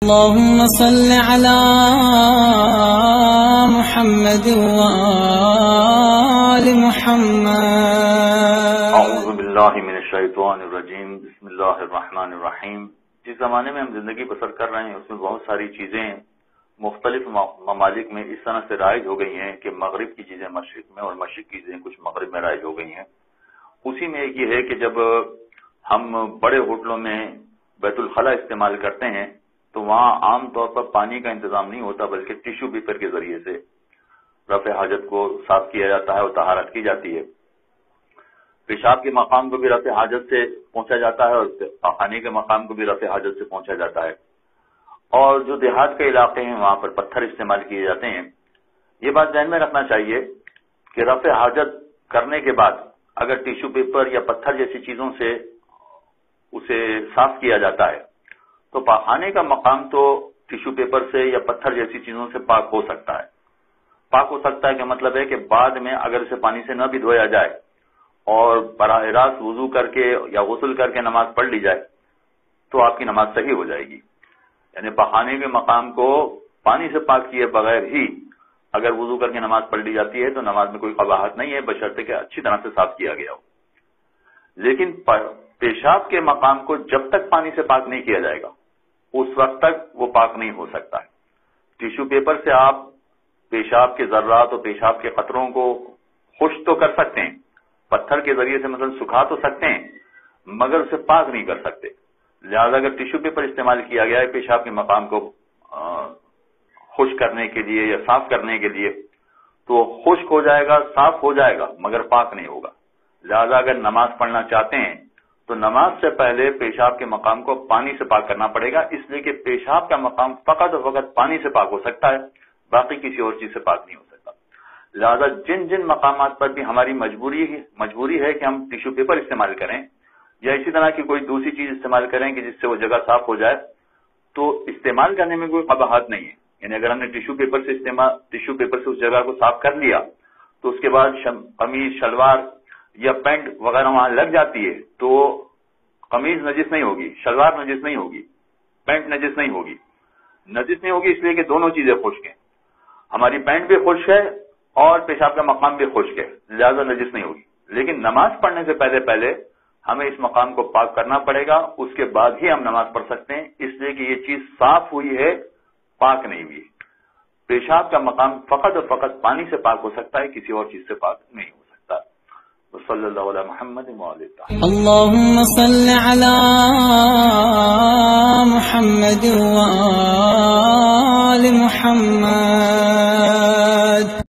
اللهم صل على محمد وآل محمد اعوذ باللہ من الشیطان الرجیم بسم اللہ الرحمن الرحیم۔ جس زمانے میں ہم زندگی بسر کر رہے ہیں اس میں بہت ساری چیزیں مختلف ممالک میں اس طرح سے رائج ہو گئی ہیں کہ مغرب کی چیزیں مشرق میں اور مشرق کی چیزیں کچھ مغرب میں رائج ہو گئی ہیں۔ اسی میں ایک یہ ہے کہ جب ہم بڑے ہوٹلوں میں بیت الخلا استعمال کرتے ہیں تو وہاں عام طور پر پانی کا انتظام نہیں ہوتا بلکہ ٹیشو پیپر کے ذریعے سے رفع حاجت کو صاف کیا جاتا ہے اور طہارت کی جاتی ہے۔ پیشاب کے مقام کو بھی رفع حاجت سے پہنچا جاتا ہے اور پاخانے کے مقام کو بھی رفع حاجت سے پہنچا جاتا ہے، اور جو دیہات کے علاقے ہیں وہاں پر پتھر استعمال کیے جاتے ہیں۔ یہ بات ذہن میں رکھنا چاہیے کہ رفع حاجت کرنے کے بعد اگر ٹیشو پیپر یا پتھر جیسی چیزوں سے اسے صاف کیا جاتا ہے تو پاخانے کا مقام تو ٹیشو پیپر سے یا پتھر جیسی چیزوں سے پاک ہو سکتا ہے۔ پاک ہو سکتا ہے کہ مطلب ہے کہ بعد میں اگر اسے پانی سے نہ بھی دھویا جائے اور براہ راست وضو کر کے یا غسل کر کے نماز پڑھ لی جائے تو آپ کی نماز صحیح ہو جائے گی۔ یعنی پاخانے کے مقام کو پانی سے پاک کیے بغیر ہی اگر وضو کر کے نماز پڑھ لی جاتی ہے تو نماز میں کوئی قباحت نہیں ہے بشرطے کہ اچھی طرح سے صاف کیا گیا ہو۔ لیکن پیشاب کے مقام کو جب تک پانی سے پاک نہیں کیا جائے گا اس وقت تک وہ پاک نہیں ہو سکتا ہے۔ ٹیشو پیپر سے آپ پیشاب کے ذرات اور پیشاب کے قطروں کو خشک تو کر سکتے ہیں، پتھر کے ذریعے سے مثلا سکھا تو سکتے ہیں، مگر اسے پاک نہیں کر سکتے۔ لہذا اگر ٹیشو پیپر استعمال کیا گیا ہے پیشاب کے مقام کو خشک کرنے کے لیے یا صاف کرنے کے لیے تو خشک ہو جائے گا، صاف ہو جائے گا مگر پاک نہیں ہوگا۔ لہذا اگر نماز پڑھنا چاہتے ہیں تو نماز سے پہلے پیشاب کے مقام کو پانی سے پاک کرنا پڑے گا، اس لیے کہ پیشاب کا مقام فقط اور فقط پانی سے پاک ہو سکتا ہے، باقی کسی اور چیز سے پاک نہیں ہو سکتا۔ لہذا جن جن مقامات پر بھی ہماری مجبوری ہے کہ ہم ٹیشو پیپر استعمال کریں یا اسی طرح کی کوئی دوسری چیز استعمال کریں کہ جس سے وہ جگہ صاف ہو جائے تو استعمال کرنے میں کوئی قباحت نہیں ہے۔ یعنی اگر ہم نے ٹیشو پیپر سے اس جگہ کو صاف کر لیا تو اس کے بعد قمیض، شلوار یا پینٹ وغیرہ وہاں لگ جاتی ہے تو قمیض نجس نہیں ہوگی، شلوار نجس نہیں ہوگی، پینٹ نجس نہیں ہوگی اس لیے کہ دونوں چیزیں خشک ہیں۔ ہماری پینٹ بھی خشک ہے اور پیشاب کا مقام بھی خشک ہے، لہذا نجس نہیں ہوگی۔ لیکن نماز پڑھنے سے پہلے ہمیں اس مقام کو پاک کرنا پڑے گا، اس کے بعد ہی ہم نماز پڑھ سکتے ہیں، اس لیے کہ یہ چیز صاف ہوئی ہے، پاک نہیں ہوئی۔ پیشاب کا مقام فقط اور فقط پانی سے پاک ہو سکتا ہے، کسی اور چیز سے پاک نہیں ہو سکتا۔ صلی اللہ علیہ محمد وآلہ اللهم صل على محمد وآل محمد۔